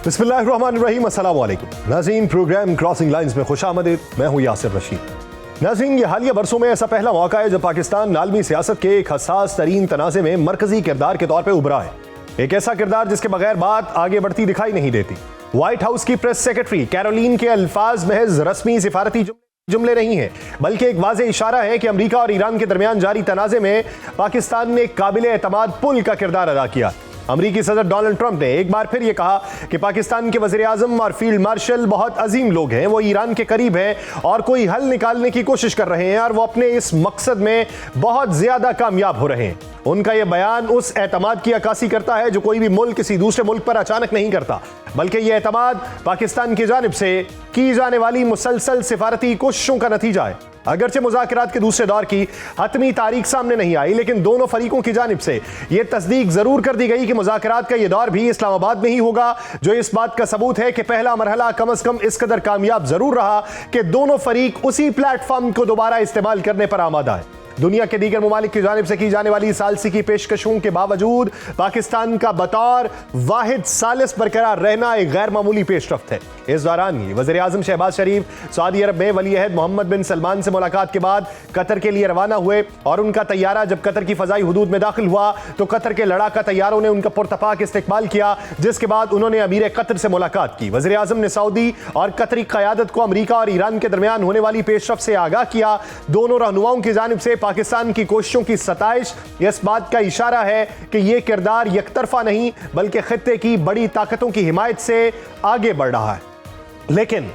बिस्मिल्लाहिर्रहमानिर्रहीम, अस्सलाम वालेकुम। नाज़रीन, प्रोग्राम क्रॉसिंग लाइंस में खुशामदीद। मैं हूं यासिर रशीद। नाज़रीन, ये हालिया बरसों में ऐसा पहला मौका है जब पाकिस्तान आलमी सियासत के एक हसास तरीन तनाज़े में मरकजी किरदार के तौर पर उभरा है। एक ऐसा किरदार जिसके बगैर बात आगे बढ़ती दिखाई नहीं देती। व्हाइट हाउस की प्रेस सेक्रेटरी कैरोलीन के अल्फाज महज रस्मी सिफारती जुमले नहीं है, बल्कि एक वाज़ेह इशारा है कि अमेरिका और ईरान के दरमियान जारी तनाज़े में पाकिस्तान ने काबिल एतमाद पुल का किरदार अदा किया। अमेरिकी सदर डोनाल्ड ट्रंप ने एक बार फिर यह कहा कि पाकिस्तान के वज़ीर आज़म और फील्ड मार्शल बहुत अजीम लोग हैं, वो ईरान के करीब हैं और कोई हल निकालने की कोशिश कर रहे हैं और वो अपने इस मकसद में बहुत ज्यादा कामयाब हो रहे हैं। उनका यह बयान उस एतमाद की अक्कासी करता है जो कोई भी मुल्क किसी दूसरे मुल्क पर अचानक नहीं करता, बल्कि यह एतमाद पाकिस्तान की जानिब से की जाने वाली मुसलसल सिफारती कोशिशों का नतीजा है। अगरचे मुज़ाकरात के दूसरे दौर की हतमी तारीख सामने नहीं आई, लेकिन दोनों फरीकों की जानिब से यह तस्दीक जरूर कर दी गई कि मुज़ाकरात का यह दौर भी इस्लामाबाद में ही होगा, जो इस बात का सबूत है कि पहला मरहला कम अज कम इस कदर कामयाब जरूर रहा कि दोनों फरीक उसी प्लेटफॉर्म को दोबारा इस्तेमाल करने पर आमादा है। दुनिया के दीगर ममालिक की जानिब से की जाने वाली सालसी की पेशकशों के बावजूद पाकिस्तान का बतौर वाहिद सालिस बरकरार रहना एक गैर मामूली पेशरफ्त है। इस दौरान ही वज़ीर आज़म शहबाज शरीफ सऊदी अरब में वली अहद मोहम्मद बिन सलमान से मुलाकात के बाद कतर के लिए रवाना हुए और उनका तैयारा जब कतर की फ़ज़ाई हुदूद में दाखिल हुआ तो कतर के लड़ाका तैयारों ने उनका पुरतपाक इस्तकबाल किया, जिसके बाद उन्होंने अमीर कतर से मुलाकात की। वज़ीर आज़म ने सऊदी और कतरी क़यादत को अमरीका और ईरान के दरमियान होने वाली पेशरफ्त से आगाह किया। दोनों रहनुमाओं की जानिब से पाकिस्तान की कोशिशों की सताइश इस बात का इशारा है कि यह किरदार यकतरफा नहीं बल्कि खित्ते की बड़ी ताकतों की हिमायत से आगे बढ़ रहा है। लेकिन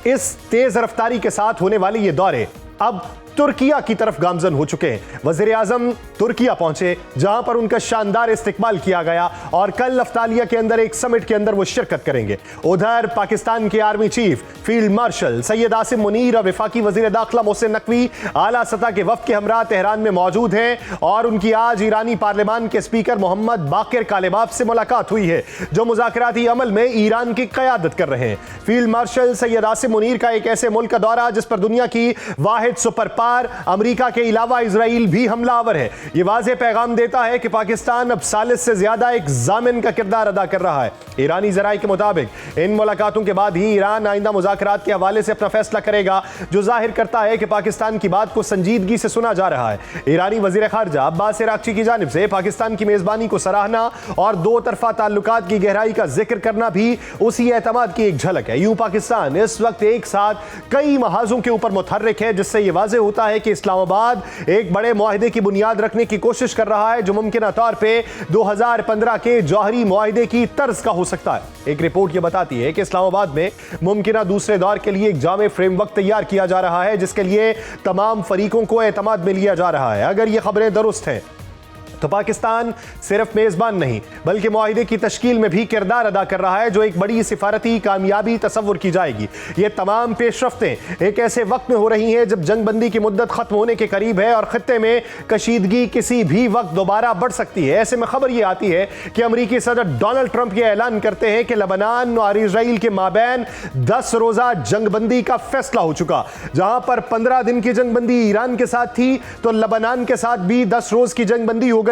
इस तेज रफ्तारी के साथ होने वाले ये दौरे अब तुर्किया की तरफ गामजन हो चुके हैं। वज़ीर आज़म तुर्किया पहुंचे, जहां पर उनका शानदार इस्तकबाल किया गया और कल अफ्तालिया के अंदर एक समिट के अंदर वो शिरकत करेंगे। उधर पाकिस्तान के army chief field marshal Syed Asim Munir और वफाकी वज़ीर दाखिला मोहसिन नकवी आला सतह के वफ़द के हमरा तेहरान में मौजूद हैं और उनकी आज ईरानी पार्लियामान के स्पीकर मोहम्मद बाकिर कालिबाफ से मुलाकात हुई है, जो मुज़ाकराती अमल में ईरान की क़यादत कर रहे हैं। फील्ड मार्शल सैयद आसिम मुनीर का एक ऐसे मुल्क का दौरा जिस पर दुनिया की वाहिद सुपर अमेरिका के अलावा इजराइल भी हमलावर है, यह वाज़ेह पैगाम देता है कि पाकिस्तान अब सालिस से ज्यादा एक जामिन का किरदार अदा कर रहा है। ईरानी ज़राए के मुताबिक इन मुलाकातों के बाद ही ईरान आइंदा मुज़ाकरात के हवाले से अपना फैसला करेगा, जो जाहिर करता है कि पाकिस्तान की बात को संजीदगी से सुना जा रहा है। ईरानी वज़ीर ख़ारजा अब्बास अराग़ची की जानिब से पाकिस्तान की मेज़बानी को सराहना और दो तरफा ताल्लुकात की गहराई का जिक्र करना भी उसी एतमाद की एक झलक है। यूं पाकिस्तान इस वक्त एक साथ कई महाजों के ऊपर मुतहर्रिक है, जिससे यह वाज़ेह होता है कि इस्लामाबाद एक बड़े मुआहदे की बुनियाद रखने की कोशिश कर रहा है, जो मुमकिन तौर पे 2015 के जौहरी मुआहदे की तर्ज का हो सकता है। एक रिपोर्ट यह बताती है कि इस्लामाबाद में मुमकिन दूसरे दौर के लिए एक जामे फ्रेमवर्क तैयार किया जा रहा है, जिसके लिए तमाम फरीकों को एतमाद में लिया जा रहा है। अगर ये खबरें दुरुस्त हैं तो पाकिस्तान सिर्फ मेज़बान नहीं बल्कि मुआहिदे की तश्कील में भी किरदार अदा कर रहा है, जो एक बड़ी सिफारती कामयाबी तसव्वुर की जाएगी। ये तमाम पेशरफ्तें एक ऐसे वक्त में हो रही हैं जब जंगबंदी की मुद्दत खत्म होने के करीब है और खत्ते में कशीदगी किसी भी वक्त दोबारा बढ़ सकती है। ऐसे में खबर यह आती है कि अमेरिकी सदर डोनाल्ड ट्रंप ये ऐलान करते हैं कि लेबनान और इजराइल के माबैन 10 रोज़ा जंगबंदी का फैसला हो चुका। जहां पर 15 दिन की जंगबंदी ईरान के साथ थी, तो लेबनान के साथ भी 10 रोज की जंगबंदी हो गई,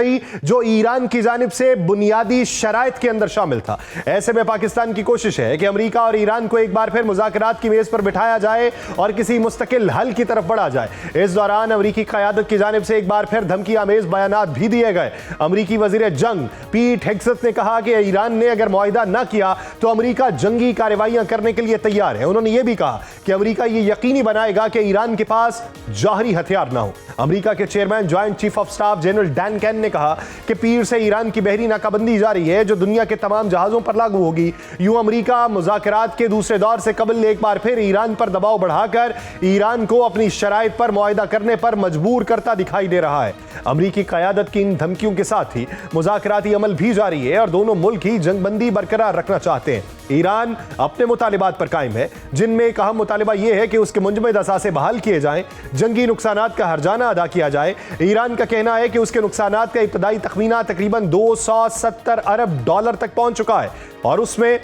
जो ईरान की जानिब से बुनियादी शराइत के अंदर शामिल था। ऐसे में पाकिस्तान की कोशिश है कि अमेरिका और ईरान को एक बार फिर मुज़ाकरात की मेज पर बिठाया जाए और किसी मुस्तकिल हल की तरफ बढ़ा जाए। इस दौरान अमेरिकी क़यादत की जानिब से एक बार फिर धमकी आमेज बयानात भी दिए गए। अमेरिकी वज़ीर जंग पीट हेग्सेथ ने कहा कि ईरान ने अगर मुआहिदा न किया तो अमेरिका जंगी कार्रवाइयां करने के लिए तैयार है। उन्होंने यह भी कहा कि अमेरिका यह यकीनी बनाएगा कि ईरान के पास जौहरी हथियार न हो। अमेरिका के chairman joint chief of staff general Dan can ने कहा कि पीर से ईरान की बहरी नाकाबंदी जारी है, जो दुनिया के तमाम जहाजों पर लागू होगी। यूं अमेरिका मुज़ाकरात के दूसरे दौर से कबल एक बार फिर ईरान पर दबाव बढ़ाकर ईरान को अपनी शराइत पर मुआहिदा करने पर मजबूर करता दिखाई दे रहा है। अमेरिकी क़यादत की इन धमकियों के साथ ही मुज़ाकराती अमल भी जारी है और दोनों मुल्क ही जंगबंदी बरकरार रखना चाहते हैं। ईरान अपने मुतालिबात पर कायम है, जिनमें एक अहम मुतालिबा यह है कि उसके मुंजमद असासे बहाल किए जाएं, जंगी नुकसानात का हर्जाना अदा किया जाए। ईरान का कहना है कि उसके नुकसानात का इब्तदाई तखमीना तकरीबन 270 अरब डॉलर तक पहुंच चुका है और उसमें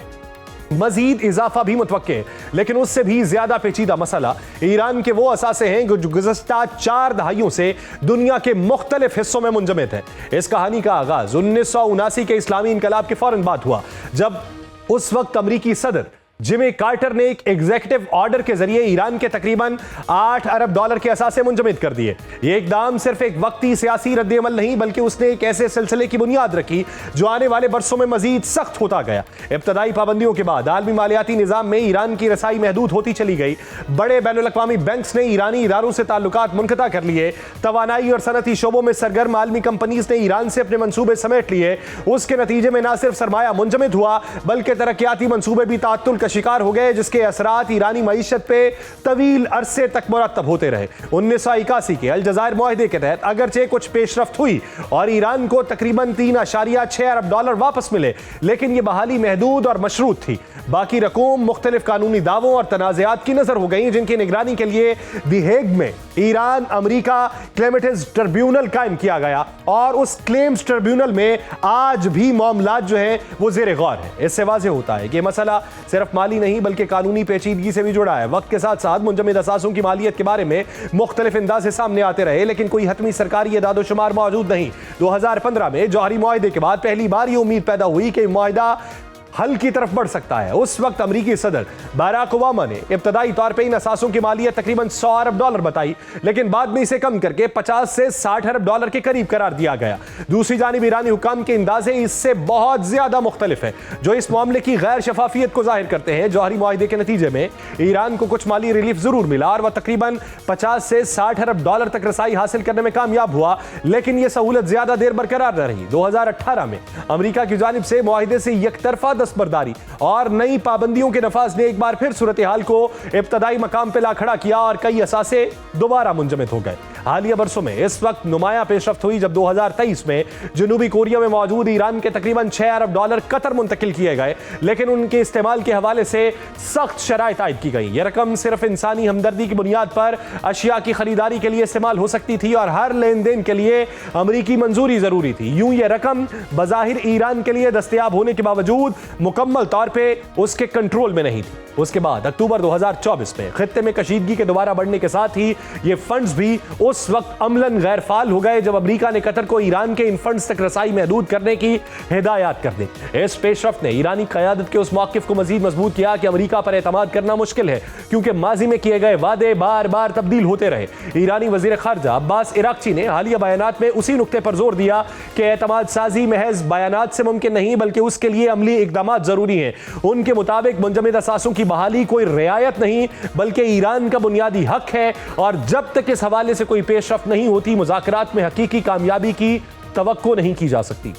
मजीद इजाफा भी मुतवक्के है। लेकिन उससे भी ज्यादा पेचीदा मसला ईरान के वो असासे हैं जो गुज़श्ता 4 दहाइयों से दुनिया के मुख्तलिफ हिस्सों में मुंजमद है। इस कहानी का आगाज 1979 के इस्लामी इनकलाब के फौरन बाद हुआ, जब उस वक्त अमेरिकी सदर जिमी कार्टर ने एक एग्जीक्यूटिव ऑर्डर के जरिए ईरान के तकरीबन $8 अरब के असासे मुंजमद कर दिए। ये इकदाम सिर्फ एक वक्ती सियासी रद्द-ए-अमल नहीं बल्कि उसने एक ऐसे सिलसिले की बुनियाद रखी जो आने वाले बरसों में मजीद सख्त होता गया। इब्तदाई पाबंदियों के बाद आलमी मालियाती निजाम में ईरान की रसाई महदूद होती चली गई। बड़े बैनुल-अक़वामी बैंक्स ने ईरानी इदारों से ताल्लुकात मुनक़ता कर लिए। तवानाई और सनती शोबों में सरगर्म आलमी कंपनीज ने ईरान से अपने मंसूबे समेट लिए। उसके नतीजे में न सिर्फ सरमाया मुंजमद हुआ बल्कि तरक्याती मंसूबे भी ताअत्तुल का शिकार हो गए, जिसके असरात ईरानी मईशत पे तवील अरसे तक मुरतब होते रहे। 1981 के अलजज़ायर मुआहदे के तहत अगरचे कुछ पेशरफ्त हुई और ईरान को तकरीबन $3.6 अरब वापस मिले, लेकिन यह बहाली महदूद और मशरूत थी। बाकी रकूम मुख्तलिफ कानूनी दावों और तनाज़ात की नजर हो गई, जिनकी निगरानी के लिए दी हेग में ईरान अमेरिका क्लेमेटिस ट्रिब्यूनल कायम किया गया और उस क्लेम्स ट्रिब्यूनल में आज भी मामलात जो है वो ज़ेर गौर है। इससे वाज़ेह होता है कि मसला सिर्फ माली नहीं बल्कि कानूनी पेचीदगी से भी जुड़ा है। वक्त के साथ साथ मुंजमद असासों की मालियत के बारे में मुख्तलिफ अंदाज़े सामने आते रहे, लेकिन कोई हतमी सरकारी एदाद-ओ-शुमार मौजूद नहीं। 2015 में जौहरी मुआहदे के बाद पहली बार ये उम्मीद पैदा हुई कि मुआहदा हल की तरफ बढ़ सकता है। उस वक्त अमेरिकी सदर बराक ओबामा ने इब्तदाई तौर पर इन असासों की मालियत तकरीबन $100 अरब बताई, लेकिन बाद में इसे कम करके $50 से $60 अरब के करीब करार दिया गया। दूसरी जानिब ईरानी हुकाम के अंदाजे इससे बहुत ज्यादा मुख्तलिफ है, जो इस मामले की गैर शफाफियत को जाहिर करते हैं। जौहरी मुआहदे के नतीजे में ईरान को कुछ माली रिलीफ जरूर मिला और वह तकरीबन $50 से $60 अरब तक रसाई हासिल करने में कामयाब हुआ, लेकिन यह सहूलत ज्यादा देर बरकरार न रही। 2018 में अमेरिका की जानिब से मुआहदे से यकतरफा दस्तबरदारी और नई पाबंदियों के नफाज ने एक बार फिर सूरत हाल को इब्तदाई मकाम पर ला खड़ा किया और कई असासे दोबारा मुंजमद हो गए। हालिया बरसों में इस वक्त नुमाया पेशरफ्त हुई जब 2023 में जनूबी कोरिया में मौजूद ईरान के तकरीबन $6 अरब कतर मुंतकिल किए गए, लेकिन उनके इस्तेमाल के हवाले से सख्त शराइत आयद की गई। यह रकम सिर्फ इंसानी हमदर्दी की बुनियाद पर अशिया की खरीदारी के लिए इस्तेमाल हो सकती थी और हर लेन देन के लिए अमरीकी मंजूरी जरूरी थी। यूं यह रकम बज़ाहिर ईरान के लिए दस्तयाब होने के बावजूद मुकम्मल तौर पर उसके कंट्रोल में नहीं थी। उसके बाद अक्टूबर 2024 में खित्ते में कशीदगी के दोबारा बढ़ने के साथ ही ये फंड्स भी उस वक्त अमलन गैर फाल हो गए जब अमेरिका ने कतर को ईरान के इन फंड्स तक रसाई महदूद करने की हिदायत कर दी। इस पेशरफ्त ने ईरानी क़यादत के उस मौक़िफ़ को मजीद मजबूत किया कि अमेरिका पर एतमाद करना मुश्किल है, क्योंकि माजी में किए गए वादे बार बार तब्दील होते रहे। ईरानी वज़ीर ख़ारजा अब्बास इराक़ची ने हालिया बयानात में उसी नुक्ते पर जोर दिया कि एतमाद साजी महज बयानात से मुमकिन नहीं बल्कि उसके लिए अमली इक़दामात ज़रूरी हैं। उनके मुताबिक मुंजमद असासों की बहाली कोई रियायत नहीं बल्कि ईरान का बुनियादी हक है, और जब तक इस हवाले से कोई पेशरफ्त नहीं होती मुज़ाकरात में हकीकी कामयाबी की तवक्को नहीं की जा सकती।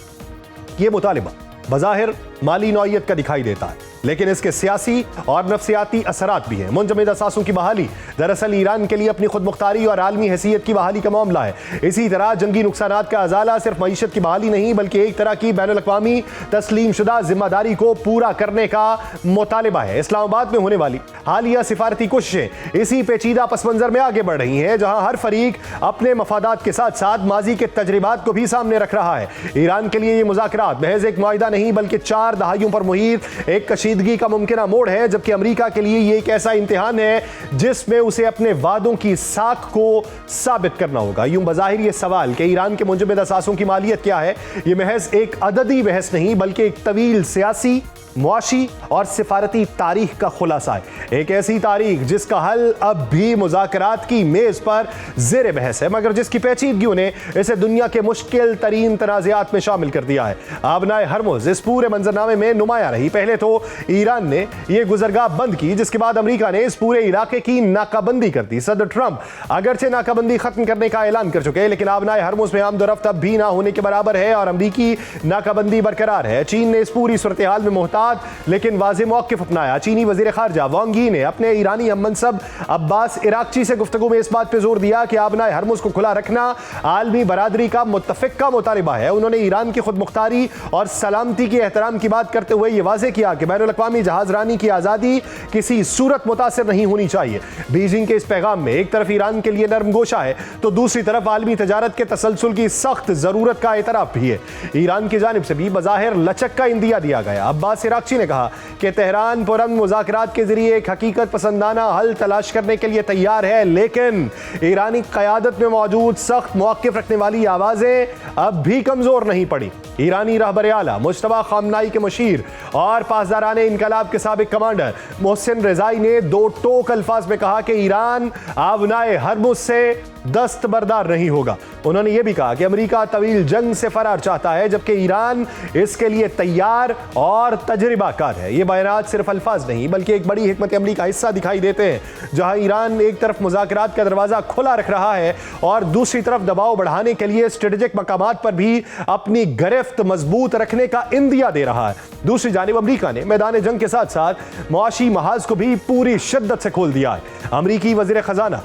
यह मुतालिबा बज़ाहिर माली नौइयत का दिखाई देता है, लेकिन इसके सियासी और नफ्सियाती असरात भी हैं। मुंजमद असासों की बहाली दरअसल ईरान के लिए अपनी खुद मुख्तारी और आलमी हैसियत की बहाली का मामला है। इसी तरह जंगी नुकसानात का अजाला सिर्फ मईशत की बहाली नहीं बल्कि एक तरह की बैनुल-अक़वामी तस्लीम शुदा जिम्मेदारी को पूरा करने का मुतालिबा है। इस्लामाबाद में होने वाली हालिया सिफारती कोशिशें इसी पेचीदा पस मंजर में आगे बढ़ रही हैं, जहां हर फरीक अपने मफादात के साथ साथ माजी के तजर्बात को भी सामने रख रहा है। ईरान के लिए ये मुज़ाकरात महज एक मुआहिदा नहीं बल्कि 4 दहाइयों पर मुहीत एक कशीदगी का मुमकिना मोड़ है, जबकि अमेरिका के लिए ये एक ऐसा इम्तिहान है जिसमें उसे अपने वादों की साख को साबित करना होगा। यूं बज़ाहिर ये सवाल कि ईरान के मुंजमद असासों की मालियत क्या है, ये महज एक अददी बहस नहीं बल्कि एक तवील सियासी, मुआशी और सिफारती तारीख का खुलासा है। एक ऐसी तारीख जिसका हल अब भी मुज़ाकरात की मेज पर ज़ेर बहस है, मगर जिसकी पेचीदगियों ने इसे दुनिया के मुश्किल तरीन तनाज़ात में शामिल कर दिया है। आबनाए हरमुज़ इस पूरे मंजरनामे में नुमाया रही। पहले तो ईरान ने यह गुजरगाह बंद की, जिसके बाद अमेरिका ने इस पूरे इलाके की नाकाबंदी कर दी। सदर ट्रंप अगरचे नाकाबंदी खत्म करने का ऐलान कर चुके हैं, लेकिन आबनाए हरमुज़ में आमदोरफ्त अब भी ना होने के बराबर है और अमरीकी नाकाबंदी बरकरार है। चीन ने इस पूरी सूरत हाल में मोहतात लेकिन वाज़ेह मौक़िफ़ अपनाया। चीनी वज़ीर ख़ारजा वांग यी ने अपने ईरानी हममनसब अब्बास इराक़ची से गुफ्तगू में इस बात पर जोर दिया कि आबनाए हरमुज़ को खुला रखना आलमी बरादरी का मुत्तफ़िक़ का मुतालिबा है। उन्होंने ईरान की खुद मुख्तारी और सलामती के एहतराम की बात करते हुए यह वाज़ेह किया कि बैनुल-अक़वामी जहाज़रानी की आज़ादी किसी सूरत मुतासिर नहीं होनी चाहिए। बीजिंग के इस पैगाम में एक तरफ ईरान के लिए नरम गोशा है तो दूसरी तरफ आलमी तजारत के तसलसल की सख्त ज़रूरत का एतराफ़ भी है। ईरान की जानिब से भी बज़ाहिर लचक का इंदिया दिया गया। अब्बास इराक़ची ने कहा कि तेहरान पुरअमन मुज़ाकरात के जरिए एक हकीकत पसंदाना हल तलाश करने के लिए तैयार है, लेकिन ईरानी क़यादत में मौजूद सख्त मौक़िफ़ रखने वाली आवाज़ें अब भी कमज़ोर नहीं पड़ी। ईरानी रहबर आला मुश्तबा खामनाई के मुशीर और पासदाराने इनकलाब के साबिक कमांडर मोहसिन रिजाई ने दो टोक अल्फाज में कहा कि ईरान आबनाए हरमुज से दस्तबरदार नहीं होगा। उन्होंने यह भी कहा कि अमेरिका तवील जंग से फरार चाहता है, जबकि ईरान इसके लिए तैयार और तजर्बाकार है। ये बयानात सिर्फ अल्फाज नहीं बल्कि एक बड़ी हिकमत अमली का हिस्सा दिखाई देते हैं, जहां ईरान एक तरफ मुज़ाकरात का दरवाजा खुला रख रहा है और दूसरी तरफ दबाव बढ़ाने के लिए स्ट्रेटेजिक मकामात पर भी अपनी गिरफ्त मजबूत रखने का इंदिया दे रहा है। दूसरी जानिब अमेरिका ने मैदान जंग के साथ साथ मुआशी महाज को भी पूरी शिद्दत से खोल दिया है। अमेरिकी वज़ीर ख़ज़ाना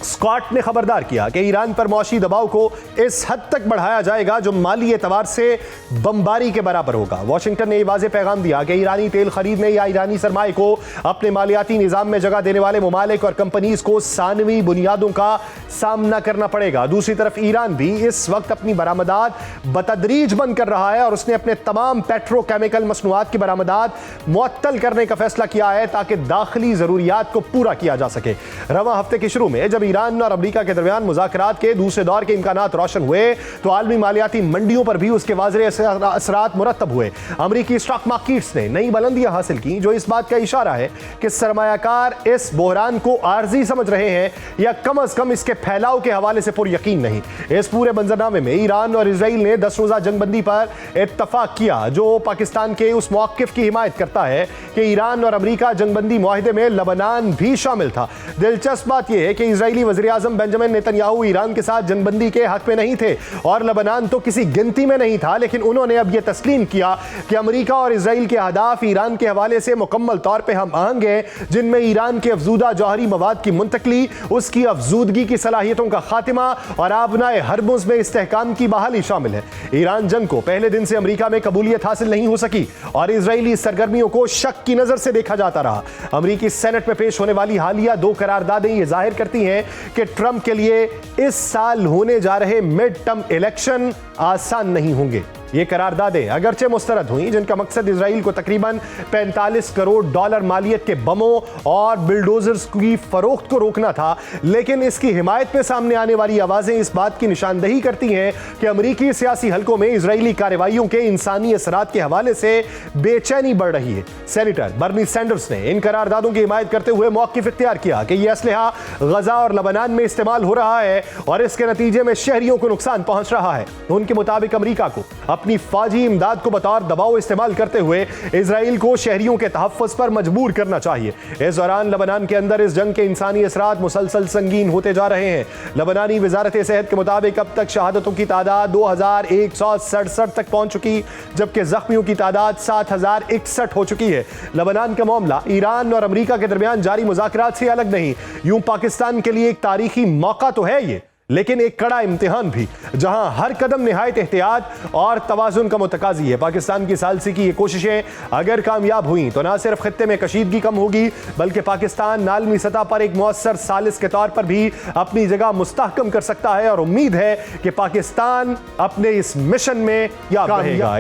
स्कॉट ने खबरदार किया कि ईरान पर मौशी दबाव को इस हद तक बढ़ाया जाएगा जो माली एतबार से बमबारी के बराबर होगा। वाशिंगटन ने यह वाज़ेह पैगाम दिया कि ईरानी तेल खरीदने या ईरानी सरमाए को अपने मालियाती निज़ाम में जगह देने वाले ममालिक और कंपनीज को सानवी बुनियादों का सामना करना पड़ेगा। दूसरी तरफ ईरान भी इस वक्त अपनी बरामदात बतदरीज बंद कर रहा है और उसने अपने तमाम पेट्रोकेमिकल मसनूआत की बरामदात मुअत्तल करने का फैसला किया है ताकि दाखिली ज़रूरियात को पूरा किया जा सके। रवां हफ्ते के शुरू में जब ईरान और अमेरिका के दरमियान मुज़ाकरात के दूसरे दौर के इम्कानात रोशन हुए तो आलमी मालियाती मंडियों पर भी उसके वाज़ेह असरात मुरतब हुए। अमेरिकी स्टॉक मार्केट्स ने नई बुलंदियां हासिल की, जो इस बात का इशारा है कि सरमायाकार इस बहरान को आर्जी समझ रहे हैं या कम अज कम इसके फैलाव के हवाले से पुर यकीन नहीं। इस पूरे मंजरनामे में ईरान और इसराइल ने 10 रोज़ा जंगबंदी पर इत्तफाक किया, जो पाकिस्तान के उस मौक़िफ़ की हिमायत करता है कि ईरान और अमेरिका जंगबंदी मुआहिदे में लबनान भी शामिल था। दिलचस्प बात यह है कि इजरायली वज़ीर आज़म बेंजामिन नेतन्याहू ईरान के साथ जंगबंदी के हक में नहीं थे और लबनान तो किसी गिनती में नहीं था, लेकिन उन्होंने अब यह तस्लीम किया कि अमेरिका और इजराइल के अहदाफ ईरान के हवाले से मुकम्मल तौर पर हम आहंग हैं, जिनमें ईरान के अफजूदा जौहरी मवाद की मुंतकली, उसकी अफजूदगी की सलाहियतों का खात्मा और आबनाए हरमुज में इस्तेहकाम की बहाली शामिल है। ईरान जंग को पहले दिन से अमेरिका में कबूलियत हासिल नहीं हो सकी और इजरायली सरगर्मियों को शक की नजर से देखा जाता रहा। अमेरिकी सेनेट में पेश होने वाली हालिया 2 करारदादें यह जाहिर करती हैं कि ट्रंप के लिए इस साल होने जा रहे मिड टर्म इलेक्शन आसान नहीं होंगे। ये करारदादें अगरचे मुस्तरद हुई, जिनका मकसद इजराइल को तकरीबन $45 करोड़ मालियत के बमों और बिल्डोजर्स की फरोख्त को रोकना था, लेकिन इसकी हिमायत में सामने आने वाली आवाजें इस बात की निशानदही करती हैं कि अमेरिकी सियासी हलकों में इजरायली कार्रवाइयों के इंसानी असरात के हवाले से बेचैनी बढ़ रही है। सेनेटर बर्नी सैंडर्स ने इन करारदादों की हिमायत करते हुए मौक़िफ़ इख्तियार किया कि यह असलहा गजा और लबनान में इस्तेमाल हो रहा है और इसके नतीजे में शहरियों को नुकसान पहुंच रहा है। उनके मुताबिक अमेरिका को अपनी फौजी इमदाद को बतौर दबाव इस्तेमाल करते हुए इजराइल को शहरियों के तहफ़्फ़ुज़ पर मजबूर करना चाहिए। इस दौरान लबनान के अंदर इस जंग के इंसानी असरात मुसलसल संगीन होते जा रहे हैं। लबनानी वजारत सेहत के मुताबिक अब तक शहादतों की तादाद 2167 तक पहुंच चुकी, जबकि जख्मियों की तादाद 7061 हो चुकी है। लबनान का मामला ईरान और अमेरिका के दरमियान जारी मुज़ाकरात से अलग नहीं। यूं पाकिस्तान के लिए एक तारीखी मौका तो है ये, लेकिन एक कड़ा इम्तिहान भी, जहां हर कदम निहायत एहतियात और तवाज़ुन का मुतकाज़ी है। पाकिस्तान की सालसी की ये कोशिशें अगर कामयाब हुई तो ना सिर्फ खित्ते में कशीदगी कम होगी, बल्कि पाकिस्तान आलमी सतह पर एक मुअस्सर सालिस के तौर पर भी अपनी जगह मुस्तहकम कर सकता है और उम्मीद है कि पाकिस्तान अपने इस मिशन में कामयाब रहेगा।